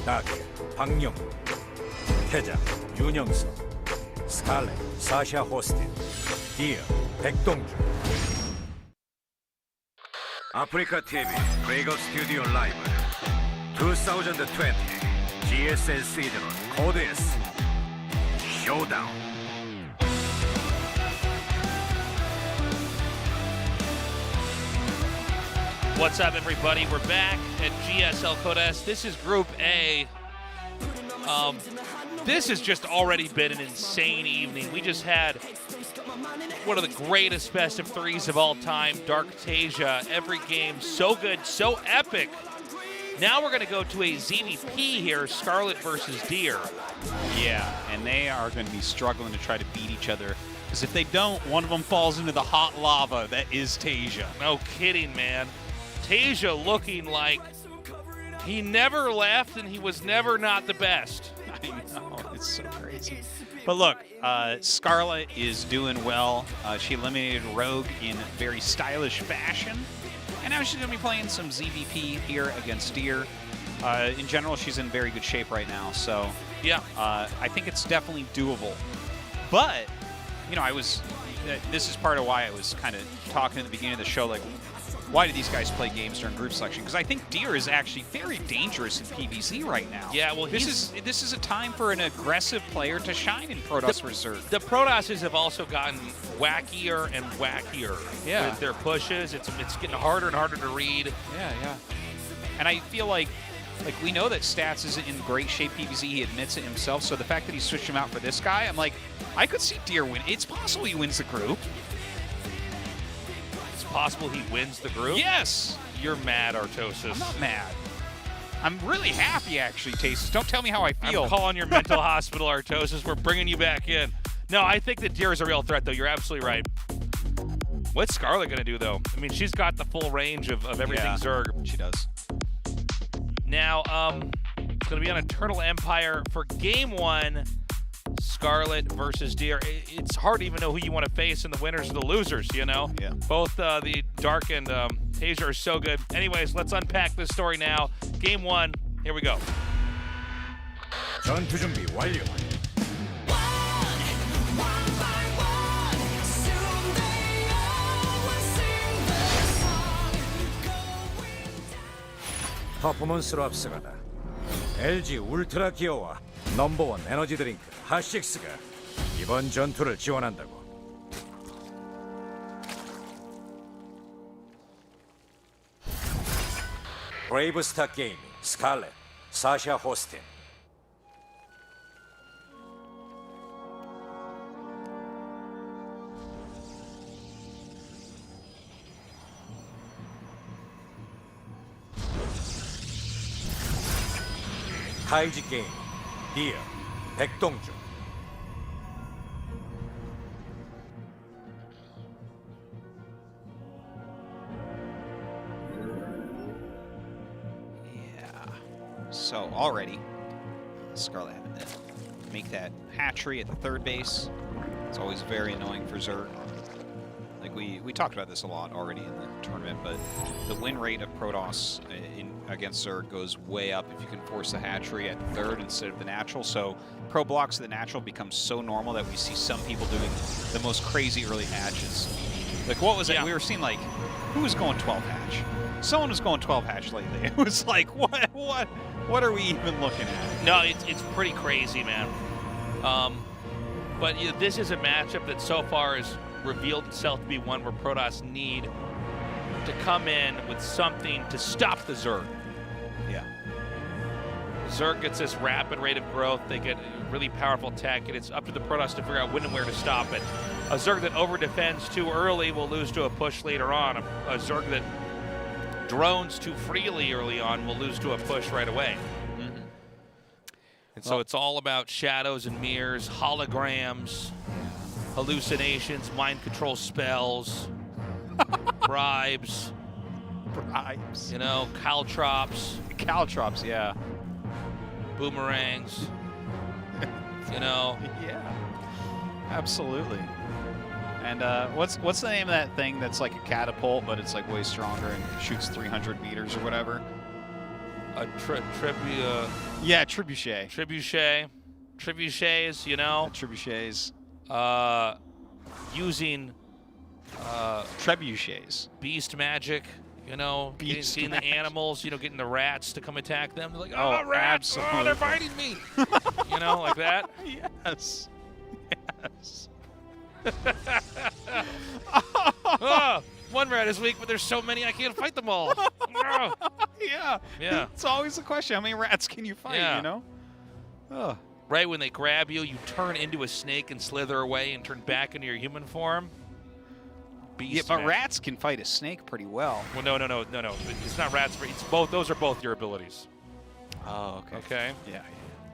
다크, 박용, 태자, 윤영석, 스칼렛, 사샤 호스틴, 디어, 백동주. 아프리카 TV 브레이크아웃 스튜디오 라이브 2020 GSL 시즌 코드 S 쇼다운. What's up, everybody? We're back at GSL Code S. This is Group A. This has just already been an insane evening. We just had one of the greatest best of threes of all time, Dark Tasia. Every game so good, so epic. Now we're going to go to a ZVP here, Scarlett versus Deer. Yeah, and they are going to be struggling to try to beat each other. Because if they don't, one of them falls into the hot lava that is Tasia. No kidding, man. Tasia looking like he never left and he was never not the best. I know, it's so crazy. But look, Scarlett is doing well. She eliminated Rogue in very stylish fashion. And now she's going to be playing some ZVP here against Deer. In general, she's in very good shape right now. So, yeah, I think it's definitely doable. But, you know, this is part of why I was kind of talking at the beginning of the show, like, why do these guys play games during group selection? Because I think Deer is actually very dangerous in PvZ right now. Yeah, well, this is a time for an aggressive player to shine in Protoss Reserve. The Protosses have also gotten wackier and wackier with their pushes. It's getting harder and harder to read. Yeah. And I feel like we know that Stats isn't in great shape PvZ. He admits it himself. So the fact that he switched him out for this guy, I'm like, I could see Deer win. It's possible he wins the group. Possible he wins the group? Yes! You're mad, Artosis. I'm not mad. I'm really happy, actually, Tasis. Don't tell me how I feel. I'm calling your mental hospital, Artosis. We're bringing you back in. No, I think that Deer is a real threat, though. You're absolutely right. What's Scarlett going to do, though? I mean, she's got the full range of everything Zerg. She does. Now, it's going to be on Eternal Empire for Game 1. Scarlett versus Deer. It's hard to even know who you want to face in the winners or the losers, you know? Yeah. Both the Dark and Tasia are so good. Anyways, let's unpack this story now. Game 1, here we go. 전투 준비 완료. 퍼포먼스로 앞서가다 LG 울트라 기어와 넘버원 에너지 드링크 핫식스가 이번 전투를 지원한다고. 브레이브스타 게이밍 스칼렛, 사샤 호스틴. 타이지 게임 디어, 백동주. Yeah. So already, Scarlett having to make that hatchery at the third base. It's always very annoying for Zerg. Like we talked about this a lot already in the tournament, but the win rate of Protoss against Zerg goes way up if you can force the hatchery at third instead of the natural. So pro blocks of the natural becomes so normal that we see some people doing the most crazy early hatches. Like what was it? We were seeing like, who was going 12 hatch? Someone was going 12 hatch lately. It was like, what are we even looking at? No, it's pretty crazy, man. But this is a matchup that so far has revealed itself to be one where Protoss need to come in with something to stop the Zerg. Yeah. Zerg gets this rapid rate of growth. They get really powerful tech, and it's up to the Protoss to figure out when and where to stop it. A Zerg that over-defends too early will lose to a push later on. A Zerg that drones too freely early on will lose to a push right away. Mm-hmm. And so it's all about shadows and mirrors, holograms, hallucinations, mind control spells, bribes, you know, caltrops. Caltrops, yeah. Boomerangs, you know. Yeah, absolutely. And what's the name of that thing that's like a catapult, but it's like way stronger and shoots 300 meters or whatever? Yeah, trebuchet. Trebuchets, you know. Trebuchets. Using Trebuchets. beast magic, you know, Beast getting the magic. animals, you know, getting the rats to come attack them. They're like, Oh, oh, rats! absolutely. Oh, they're biting me! You know, like that. Yes. Yes. Oh, one rat is weak, but there's so many I can't fight them all. Oh. Yeah. Yeah. It's always the question: how many rats can you fight? Yeah. You know. Oh. Right when they grab you, you turn into a snake and slither away and turn back into your human form. Beast Yeah, but magic. rats can fight a snake pretty well. Well, no. It's not rats. It's both. Those are both your abilities. Oh, okay. Okay. Yeah.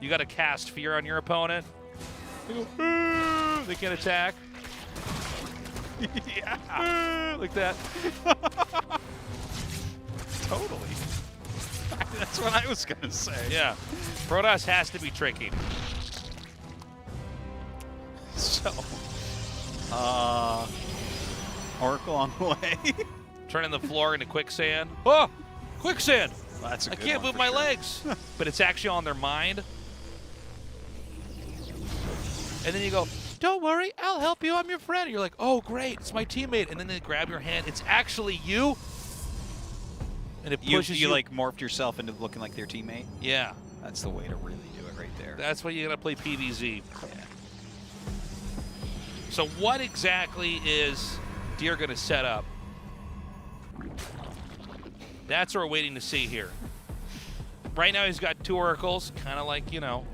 You got to cast fear on your opponent. They go, "Ah," they can't attack. Yeah. Ah, like that. Totally. That's what I was gonna say. Yeah. Protoss has to be tricky. So, Oracle on the way. Turning the floor into quicksand. Oh, quicksand! Well, that's a I good can't one move for my sure. legs. But it's actually on their mind. And then you go, don't worry, I'll help you. I'm your friend. And you're like, oh, great, it's my teammate. And then they grab your hand. It's actually you. And it pushes You like morphed yourself into looking like their teammate. Yeah. That's the way to really do it right there. That's why you gotta play PvZ. Yeah. So what exactly is Deer gonna set up? That's what we're waiting to see here. Right now he's got 2 oracles, kind of like, you know,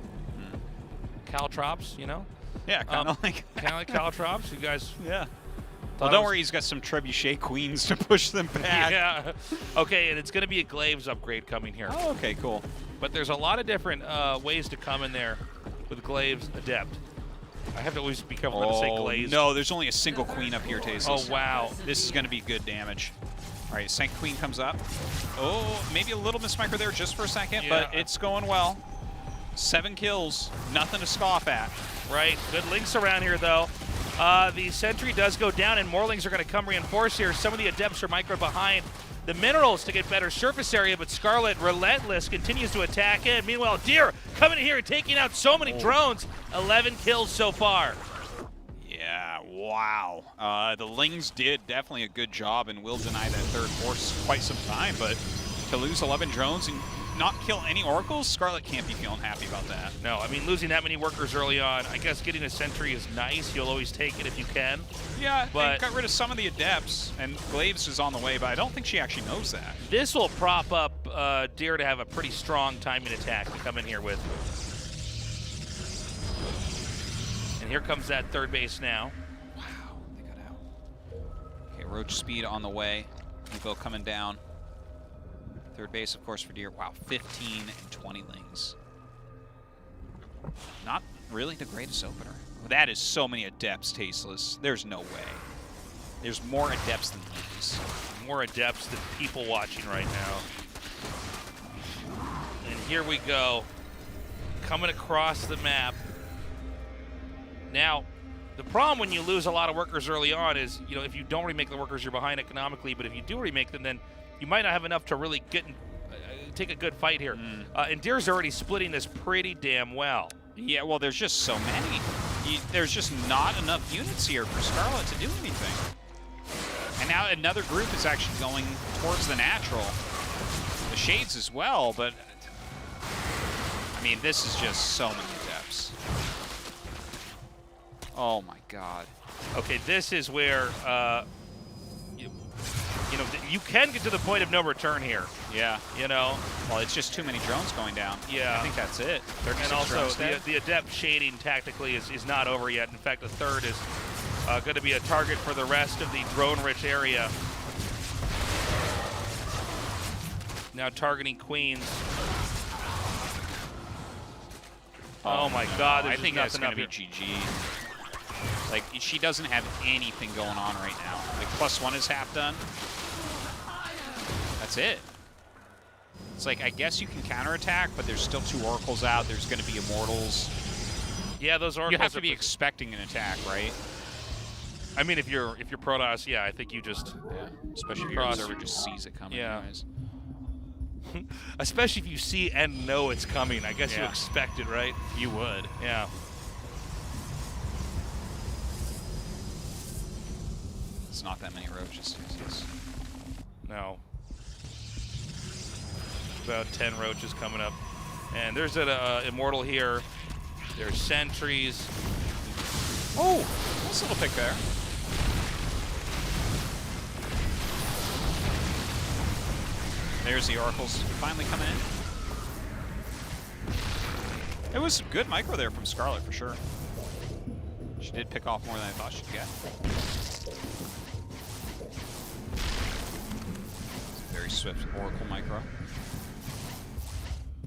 Caltrops, you know? Yeah, kind of like. Kind of like Caltrops. You guys. Yeah. thought Well, it don't was- worry, he's got some trebuchet queens to push them back. Yeah. Okay, and it's going to be a Glaives upgrade coming here. Oh, okay, cool. But there's a lot of different ways to come in there with Glaives Adept. I have to always be careful not to say Glaives. No, there's only a single queen up here, Oh, Tasteless. wow. This is going to be good damage. All right, Sank Queen comes up. Oh, maybe a little mismicro there just for a second, but Yeah. it's going well. 7 kills, nothing to scoff at. Right. Good links around here, though. The sentry does go down, and more links are going to come reinforce here. Some of the adepts are micro behind the minerals to get better surface area, but Scarlett, relentless, continues to attack in. Meanwhile, Deer coming in here and taking out so many drones. 11 kills so far. Yeah, wow. The Lings did definitely a good job and will deny that third force quite some time, but to lose 11 drones and not kill any oracles, Scarlett can't be feeling happy about that. No, I mean, losing that many workers early on, I guess getting a sentry is nice. You'll always take it if you can. Yeah, But- they got rid of some of the adepts, and Glaives is on the way, but I don't think she actually knows that. This will prop up Deer to have a pretty strong timing attack to come in here with. And here comes that third base now. Wow, they got out. Okay, Roach Speed on the way. Evo coming down. Third base, of course, for Deer. Wow, 15 and 20 Lings. Not really the greatest opener. That is so many adepts, Tasteless. There's no way. There's more adepts than Lings. More adepts than people watching right now. And here we go. Coming across the map. Now, the problem when you lose a lot of workers early on is, you know, if you don't remake the workers, you're behind economically, but if you do remake them, then you might not have enough to really get take a good fight here. And Deer's already splitting this pretty damn well. Yeah, well, there's just so many. There's just not enough units here for Scarlett to do anything. And now another group is actually going towards the natural. The Shades as well, but I mean, this is just so many adepts. Oh my god. Okay, this is where you know, you can get to the point of no return here. Yeah. You know, Well, it's just too many drones going down. Yeah. I think that's it. 36 and also drones dead. the adept shading tactically is not over yet. In fact, the third is going to be a target for the rest of the drone-rich area. Now targeting Queens. Oh my God! I There's think just that's nothing going up to be here. GG. Like, she doesn't have anything going on right now. Like, +1 is half done. That's it. It's like, I guess you can counterattack, but there's still 2 oracles out. There's going to be immortals. Yeah, those oracles. You have to are be expecting an attack, right? I mean, if you're Protoss, yeah, I think you just Yeah. Especially if your Cross. observer just sees it coming. Yeah. Anyways. Especially if you see and know it's coming. I guess you Yeah. expect it, right? You would. Yeah. It's not that many roaches. It's No. About 10 roaches coming up. And there's an immortal here. There's sentries. oh, nice little pick there. There's the oracles finally coming in. It was some good micro there from Scarlett for sure. She did pick off more than I thought she'd get. Very swift oracle micro.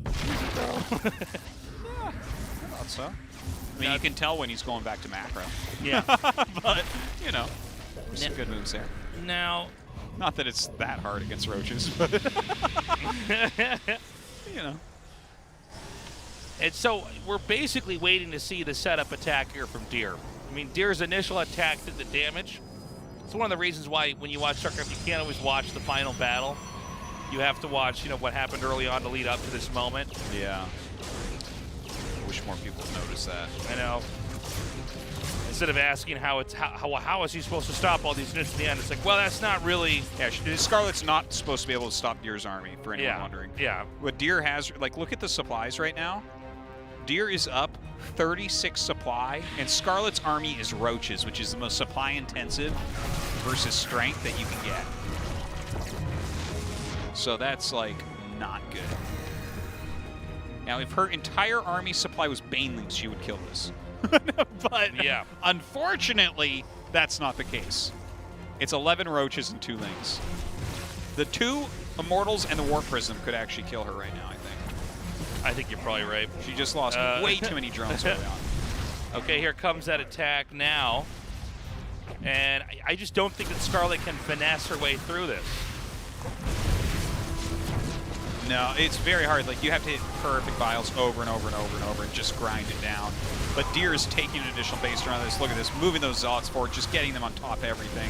Yeah, I thought so. I mean, you can tell when he's going back to macro. Yeah. But, you know, there's some good moves there. Now, Not that it's that hard against roaches, but, you know. and so we're basically waiting to see the setup attack here from Deer. I mean, Deer's initial attack did the damage. It's one of the reasons why when you watch Starcraft, you can't always watch the final battle. You have to watch, you know, what happened early on to lead up to this moment. Yeah. I wish more people would notice that. I know. Instead of asking how is he supposed to stop all these units in the end, it's like, well, that's not really. Yeah, Scarlett's not supposed to be able to stop Deer's army, for anyone Yeah. wondering. Yeah. What Deer has, like, look at the supplies right now. Deer is up 36 supply, and Scarlett's army is roaches, which is the most supply intensive versus strength that you can get. So that's, like, not good. Now, if her entire army supply was banelings, she would kill this. But Yeah. unfortunately, that's not the case. It's 11 roaches and 2 lings. The 2 immortals and the warp prism could actually kill her right now, I think. I think you're probably right. She just lost way too many drones early on. Okay, here comes that attack now. And I just don't think that Scarlett can finesse her way through this. No, it's very hard. Like, you have to hit perfect vials over and over and over and over and just grind it down. But Deer is taking an additional base around this. Look at this, moving those Zealots forward, just getting them on top of everything.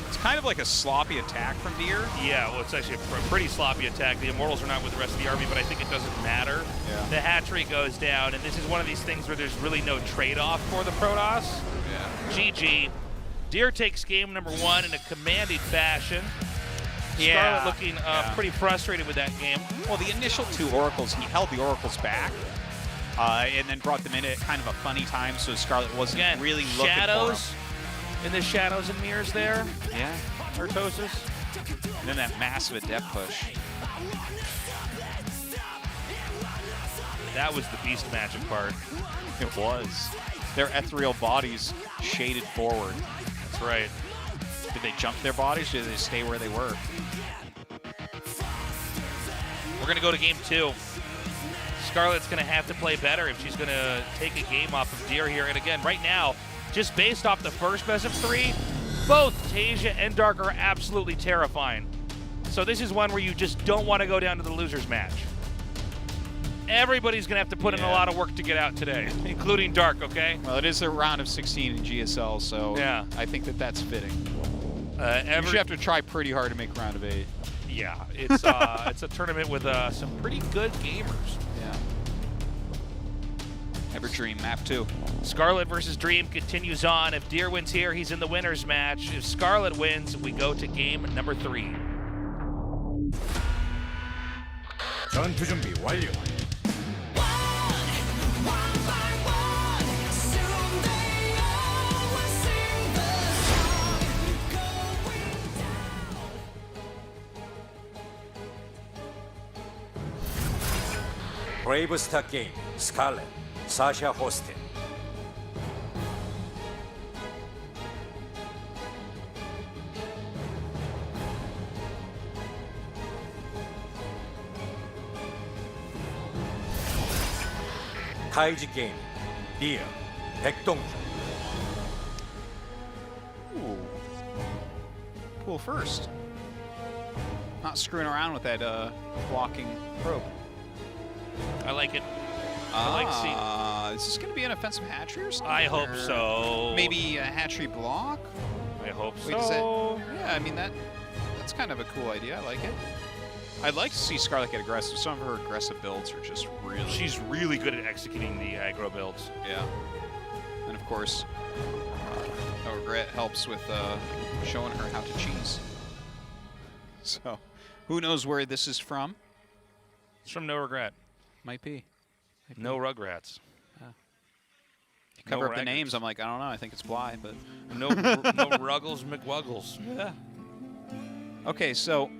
It's kind of like a sloppy attack from Deer. Yeah, well, it's actually a pretty sloppy attack. The Immortals are not with the rest of the army, but I think it doesn't matter. Yeah. The hatchery goes down, and this is one of these things where there's really no trade-off for the Protoss. Yeah. GG. Deer takes game number 1 in a commanding fashion. Yeah. Scarlett looking pretty frustrated with that game. Well, the initial 2 oracles, he held the oracles back, and then brought them in at kind of a funny time, so Scarlett wasn't Again, really looking shadows for them. in the shadows and mirrors there. Yeah. Artosis. And then that massive adept push. That was the beast magic part. It was. Their ethereal bodies shaded forward. That's right. Did they jump their bodies, or did they stay where they were? We're going to go to game 2. Scarlett's going to have to play better if she's going to take a game off of Deer here. And again, right now, just based off the first best of 3, both Tasia and Dark are absolutely terrifying. So this is one where you just don't want to go down to the loser's match. Everybody's going to have to put in a lot of work to get out today, including Dark, okay? Well, it is a round of 16 in GSL, so Yeah. I think that that's fitting. You should have to try pretty hard to make a round of 8. Yeah, it's it's a tournament with some pretty good gamers. Yeah. Ever Dream, map 2. Scarlett versus Dream continues on. If Deer wins here, he's in the winner's match. If Scarlett wins, we go to game number 3. 전투 준비 완료. 브레이브 스타 게임 스칼렛 사샤 호스틴. 타이지 게임 디어 백동준. Ooh. Cool first. Not screwing around with that blocking probe. I like it. I like seeing. Is this going to be an offensive hatchery or something? I hope Or so. Maybe a hatchery block? I hope Wait, does that, so. yeah, I mean, that That's kind of a cool idea. I like it. I'd like to see Scarlett get aggressive. Some of her aggressive builds are just really... She's really good at executing the aggro builds. Yeah. And of course, no regret helps with showing her how to cheese. So, who knows where this is from? It's from No Regret. Might be. No Rugrats. You cover No up the Raggarts. names, I'm like, I don't know. I think it's Bly, but... No, no Ruggles McWuggles. Yeah. Okay, so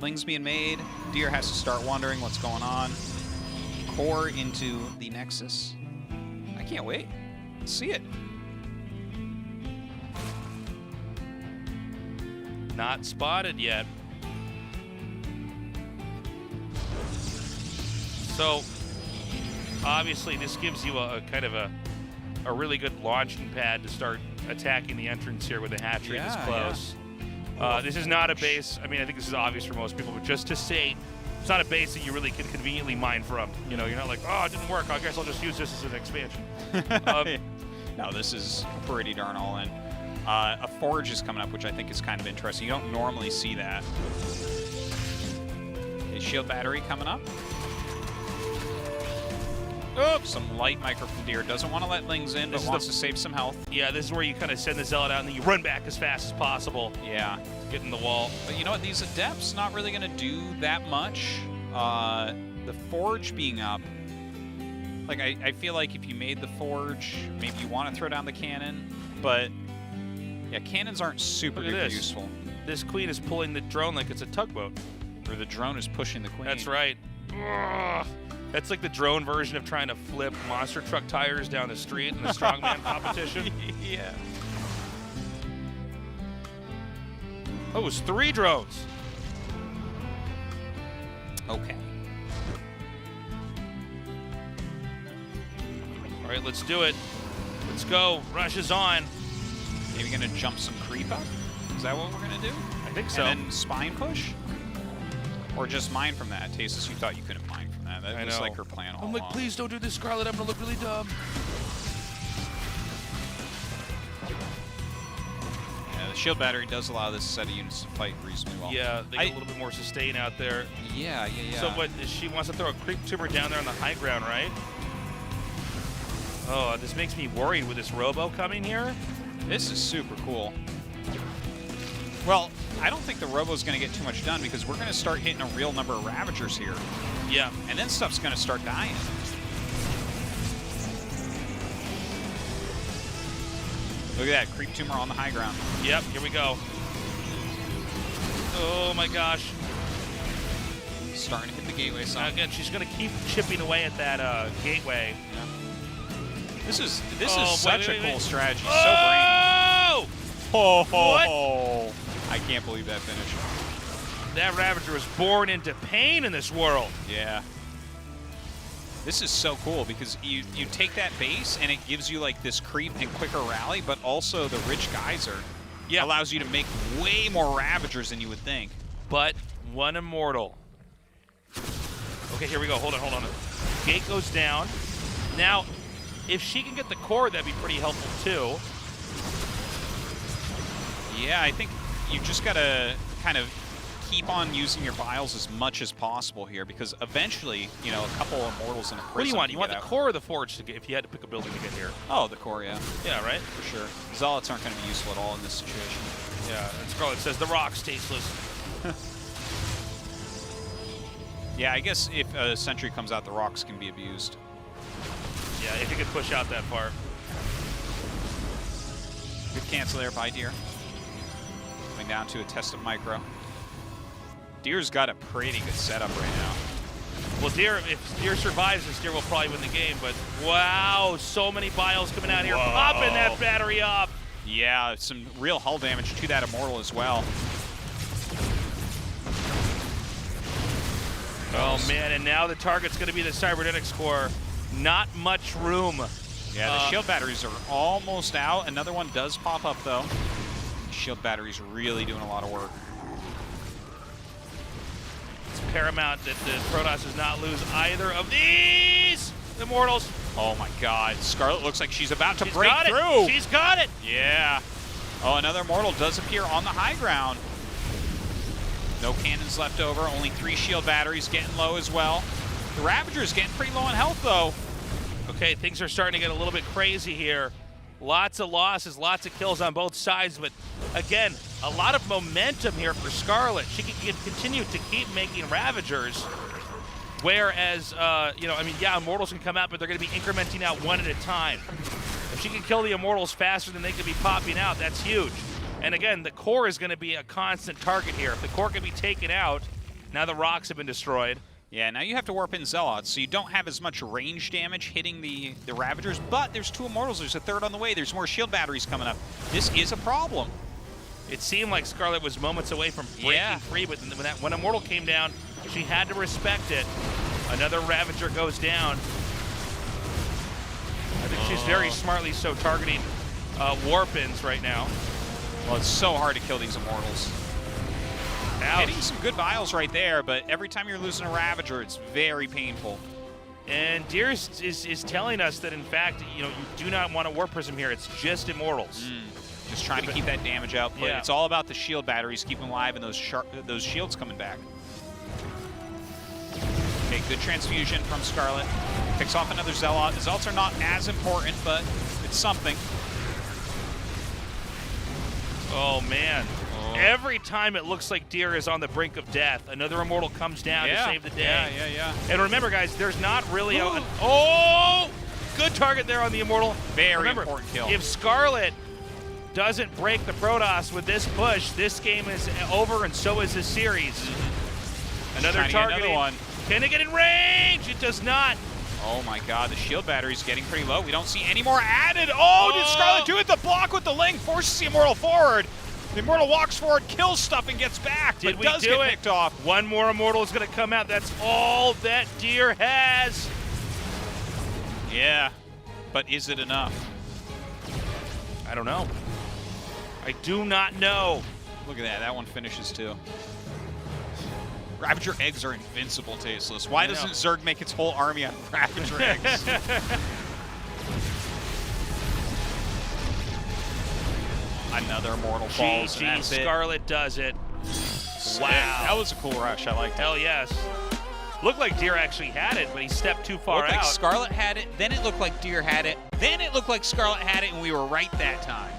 Ling's being made. Deer has to start wondering what's going on. Core into the Nexus. I can't wait. Let's see it. Not spotted yet. So, obviously, this gives you a kind of a really good launching pad to start attacking the entrance here with the hatchery this close. This is not a base. I mean, I think this is obvious for most people, but just to say, it's not a base that you really can conveniently mine from. You know, you're not like, oh, it didn't work. I guess I'll just use this as an expansion. No, this is pretty darn all in. A forge is coming up, which I think is kind of interesting. You don't normally see that. A shield battery coming up. Oops, some light micro from Deer. Doesn't want to let Lings in, but wants to save some health. Yeah, this is where you kind of send the Zealot out and then you run back as fast as possible. Yeah. Get in the wall. But you know what? These Adepts not really going to do that much. The Forge being up, like I feel like if you made the Forge, maybe you want to throw down the cannon, but yeah, cannons aren't super duper useful. This queen is pulling the drone like it's a tugboat. Or the drone is pushing the queen. That's right. Ugh. That's like the drone version of trying to flip monster truck tires down the street in the strongman competition. Yeah. Oh, it was 3 drones. Okay. All right, let's do it. Let's go. Rush is on. Maybe gonna jump some creep up? Is that what we're gonna do? I think so. And then spine push? Or just mine from that? Tasteless, you thought you couldn't mine from that. That was like her plan all I'm like, along. please don't do this, Scarlett. I'm gonna look really dumb. Yeah, the shield battery does allow this set of units to fight reasonably well. Yeah, they get a little bit more sustain out there. Yeah. So what, she wants to throw a creep tumor down there on the high ground, right? Oh, this makes me worried with this robo coming here. This is super cool. Well, I don't think the robo's going to get too much done because we're going to start hitting a real number of Ravagers here. Yeah. And then stuff's going to start dying. Look at that, creep tumor on the high ground. Yep, here we go. Oh my gosh. Starting to hit the gateway side. Again, she's going to keep chipping away at that gateway. Yeah. This is such a cool strategy. So brainy. Oh! What? I can't believe that finish. That Ravager was born into pain in this world. Yeah. This is so cool because you take that base and it gives you like this creep and quicker rally, but also the rich geyser allows you to make way more Ravagers than you would think. But one immortal. Okay, here we go. Hold on. Gate goes down. Now, if she can get the core, that'd be pretty helpful too. Yeah, I think you just got to kind of keep on using your vials as much as possible here because eventually, you know, a couple of immortals in a prism. What do you want? You want the out. core or the forge to get, if you had to pick a building to get here? Oh, the core, yeah. Yeah, right? For sure. Zealots aren't going to be useful at all in this situation. Yeah, and Scarlett says the rock's tasteless. Yeah, I guess if a sentry comes out, the rocks can be abused. Yeah, if you could push out that far. Good cancel there by Deer. Coming down to a test of micro. Deer's got a pretty good setup right now. Well, Deer, if Deer survives this, Deer will probably win the game, but wow, so many biles coming out here, popping that battery up. Yeah, some real hull damage to that immortal as well. Oh man, and now the target's going to be the cybernetics core. Not much room. Yeah, the shield batteries are almost out. Another one does pop up though. The shield battery's really doing a lot of work. It's paramount that the Protoss does not lose either of these immortals. Oh my god, Scarlett looks like she's about to break through. She's got it. Yeah. Oh, another immortal does appear on the high ground. No cannons left over, only 3 shield batteries getting low as well. The Ravager's getting pretty low on health though. Okay, things are starting to get a little bit crazy here. Lots of losses, lots of kills on both sides, but again, a lot of momentum here for Scarlett. She can continue to keep making Ravagers, whereas, you know, I mean, yeah, Immortals can come out, but they're going to be incrementing out one at a time. If she can kill the Immortals faster than they could be popping out, that's huge. And again, the core is going to be a constant target here. If the core can be taken out, now the rocks have been destroyed. Yeah, now you have to warp in Zealots, so you don't have as much range damage hitting the Ravagers, but there's 2 Immortals, there's a 3rd on the way, there's more shield batteries coming up. This is a problem. It seemed like Scarlett was moments away from breaking free, but when Immortal came down, she had to respect it. Another Ravager goes down. I think she's very smartly so targeting Warpins right now. Well, it's so hard to kill these Immortals. Ouch. Hitting some good vials right there, but every time you're losing a Ravager, it's very painful. And Deers is telling us that, in fact, you know, you do not want a Warp Prism here. It's just Immortals. Just trying to keep that damage output. Yeah. It's all about the shield batteries, keep them alive, and those shields coming back. Okay, good transfusion from Scarlett. Picks off another Zealot. The Zealots are not as important, but it's something. Oh, man. Every time it looks like Deer is on the brink of death, another Immortal comes down to save the day. Yeah. And remember, guys, there's not really a... Oh! Good target there on the Immortal. Very important kill. If Scarlett doesn't break the Protoss with this push, this game is over, and so is this series. Another target. Another one. Can it get in range? It does not. Oh my god, the shield battery's getting pretty low. We don't see any more added. Oh, did Scarlett do it? The block with the Ling forces the Immortal forward. The Immortal walks forward, kills stuff, and gets back, but does get picked off. One more Immortal is going to come out. That's all that Deer has. Yeah, but is it enough? I don't know. I do not know. Look at that. That one finishes too. Ravager eggs are invincible, Tasteless. Why doesn't Zerg make its whole army out of Ravager eggs? Another Immortal falls. GG, Scarlett does it. Wow. That was a cool rush. I like that. Hell yes. Looked like Deer actually had it, but he stepped too far Looked out. like Scarlett had it, then it looked like Deer had it, then it looked like Scarlett had it, and we were right that time.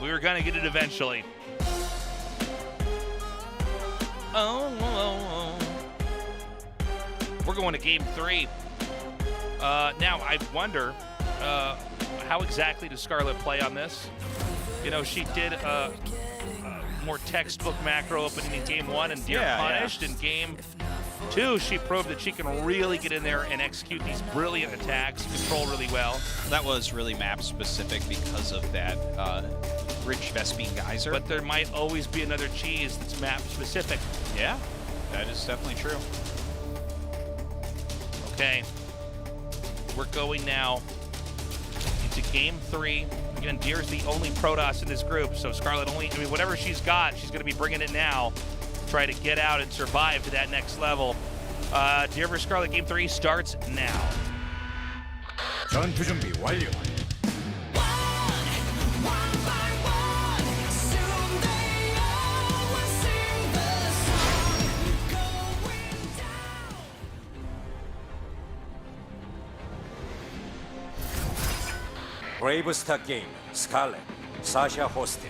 We were going to get it eventually. We're going to game 3. Now, I wonder how exactly does Scarlett play on this? You know, she did a more textbook macro opening in game 1 and Deer punished. In game 2, she proved that she can really get in there and execute these brilliant attacks, control really well. That was really map specific because of that rich Vespine geyser. But there might always be another cheese that's map specific. Yeah, that is definitely true. Okay, we're going now into game 3. Again, Deer's the only Protoss in this group, so Scarlett whatever she's got, she's going to be bringing it now. Try to get out and survive to that next level. Deer vs Scarlett game 3 starts now. 전투 준비 완료. 브레이브 스타 게임 스칼렛 사샤 호스텔.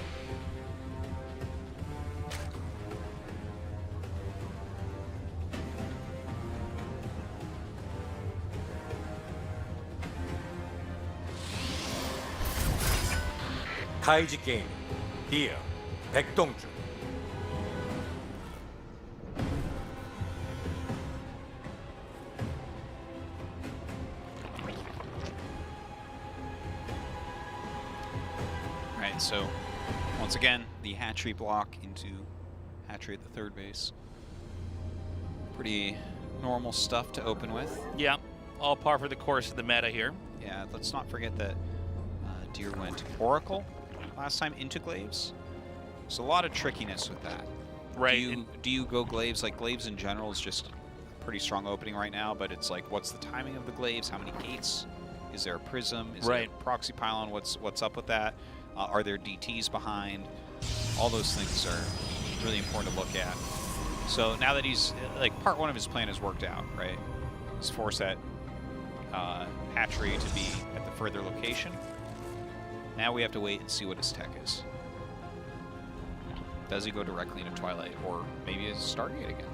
카이지 게임 디어 백동주. Right, so once again, the hatchery block into hatchery at the 3rd base. Pretty normal stuff to open with. Yeah, all par for the course of the meta here. Yeah, let's not forget that Deer went Oracle last time into Glaives. There's a lot of trickiness with that. Right. Do you go Glaives? Like, Glaives in general is just a pretty strong opening right now, but it's like, what's the timing of the Glaives? How many gates? Is there a Prism? Is there a proxy pylon? What's up with that? Are there DTs behind? All those things are really important to look at. So now that he's, like, part one of his plan has worked out, right? He's forced that hatchery to be at the further location. Now we have to wait and see what his tech is. Does he go directly into Twilight, or maybe it's Stargate again?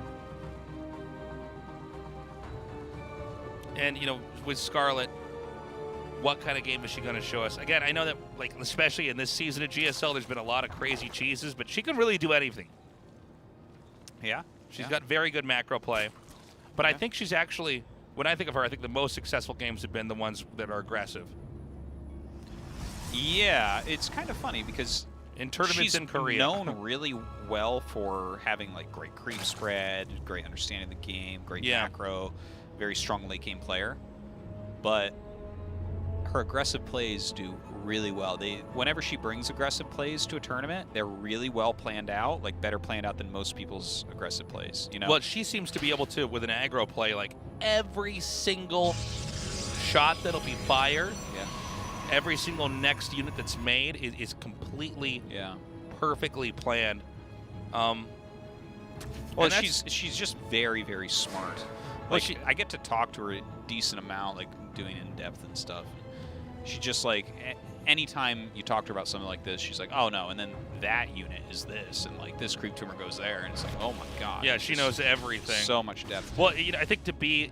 And, you know, with Scarlett, what kind of game is she going to show us? Again, I know that, like, especially in this season of GSL, there's been a lot of crazy cheeses, but she can really do anything. Yeah. She's got very good macro play. But I think she's actually, when I think of her, I think the most successful games have been the ones that are aggressive. Yeah, it's kind of funny because in tournaments she's in Korea, known really well for having like great creep spread, great understanding of the game, great macro, very strong late game player. But her aggressive plays do really well. Whenever she brings aggressive plays to a tournament, they're really well planned out, like better planned out than most people's aggressive plays. You know. Well, she seems to be able to, with an aggro play, like every single shot that'll be fired. Yeah. Every single next unit that's made is completely, perfectly planned. Well, she's just very, very smart. Well, Like, I get to talk to her a decent amount, like doing in depth and stuff. She just like anytime you talk to her about something like this, she's like, "Oh no!" And then that unit is this, and like this creep tumor goes there, and it's like, "Oh my god!" Yeah, she knows everything. So much depth. Well, you know, I think to be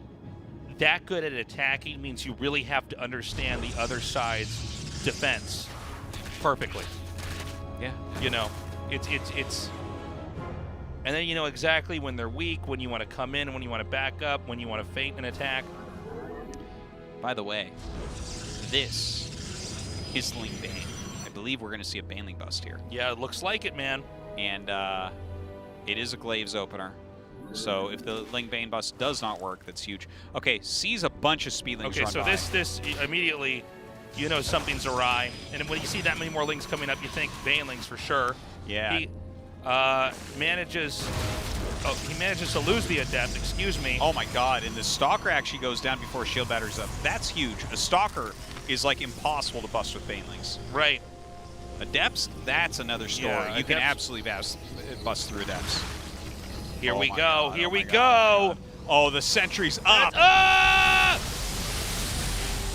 that good at attacking means you really have to understand the other side's defense perfectly. Yeah. You know, it's and then you know exactly when they're weak, when you want to come in, when you want to back up, when you want to feint an attack. By the way, this is Ling Bane. I believe we're going to see a Baneling bust here. Yeah, it looks like it, man. And it is a Glaives opener. So if the Ling Bane bust does not work, that's huge. Okay, sees a bunch of Speedlings Okay, run so by. this immediately, you know something's awry. And when you see that many more Lings coming up, you think Banelings for sure. Yeah. He manages to lose the Adept, excuse me. Oh my god, and the Stalker actually goes down before Shield Battery's up. That's huge. A Stalker is like impossible to bust with Banelings. Right. Adepts, that's another story. Yeah, you can absolutely bust through Adepts. Here we my go. God, Here oh we my go. God. Oh, the sentry's up.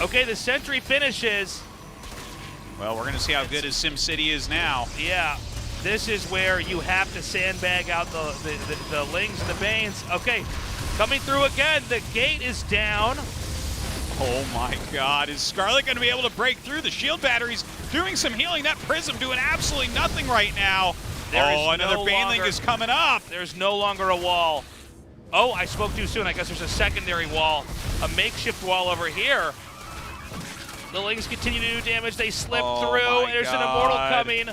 Okay, the sentry finishes. Well, we're going to see how good his SimCity is now. Yeah. This is where you have to sandbag out the Lings and the Banes. Okay, coming through again. The gate is down. Oh my god, is Scarlett going to be able to break through? The Shield Battery's doing some healing. That Prism doing absolutely nothing right now. Another Baneling is coming up. There's no longer a wall. Oh, I spoke too soon. I guess there's a secondary wall. A makeshift wall over here. The Lings continue to do damage. They slip through. There's an Immortal coming.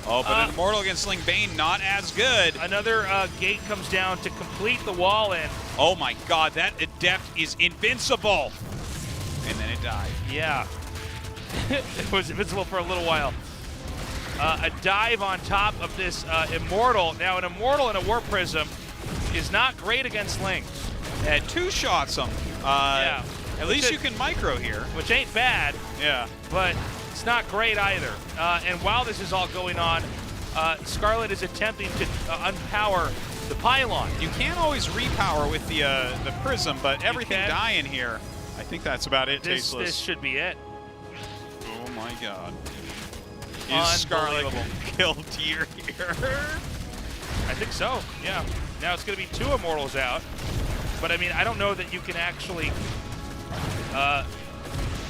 Oh, but an Immortal against Ling Bane, not as good. Another gate comes down to complete the wall in. Oh my god, that Adept is invincible. And then it died. Yeah. It was invincible for a little while. A dive on top of this Immortal. Now, an Immortal and a War Prism is not great against Lings. Had two shots him. Yeah. At least you can micro here. Which ain't bad. Yeah. But it's not great either. And while this is all going on, Scarlett is attempting to unpower the pylon. You can't always repower with the Prism, but everything dying here. I think that's about it, Tasteless. This should be it. Oh my god. Is Scarlett going to kill Tyr here? I think so, yeah. Now it's going to be two Immortals out. But I mean, I don't know that you can actually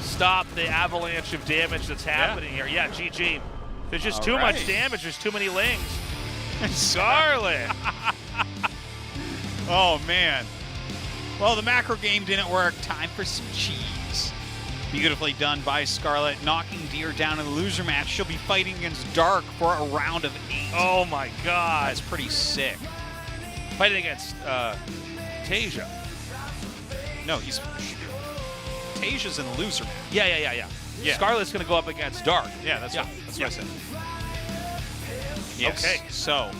stop the avalanche of damage that's happening here. Yeah, GG. There's just too much damage. There's too many Lings. Scarlett! Oh, man. Well, the macro game didn't work. Time for some cheese. Beautifully done by Scarlett, knocking Deer down in the loser match. She'll be fighting against Dark for a round of 8. Oh, my God. That's pretty sick. Fighting against Tasia. No, Tasia's in the loser match. Yeah. Scarlett's going to go up against Dark. Yeah, that's what I said. Yes. Okay. So,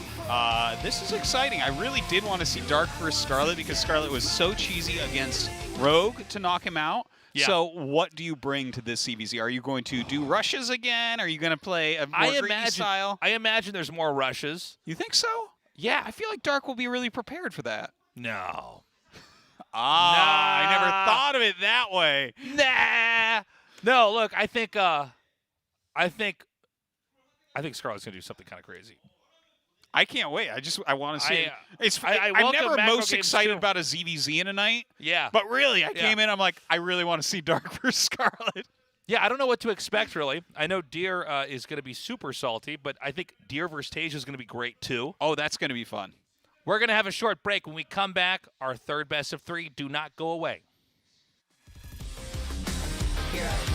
this is exciting. I really did want to see Dark versus Scarlett because Scarlett was so cheesy against Rogue to knock him out. Yeah. So, what do you bring to this CVZ? Are you going to do rushes again? Are you going to play a more greedy style? I imagine there's more rushes. You think so? Yeah, I feel like Dark will be really prepared for that. No. I never Nah. thought of it that way. Nah. No, look, I think Scarlett's gonna do something kind of crazy. I can't wait. I want to see it. I'm welcome never macro most games excited too. about a ZVZ in a night. Yeah. But really, I came in, I'm like, I really want to see Dark versus Scarlett. Yeah, I don't know what to expect, really. I know Deer is going to be super salty, but I think Deer versus Tasia is going to be great, too. Oh, that's going to be fun. We're going to have a short break. When we come back, our third best of three. Do not go away. Here I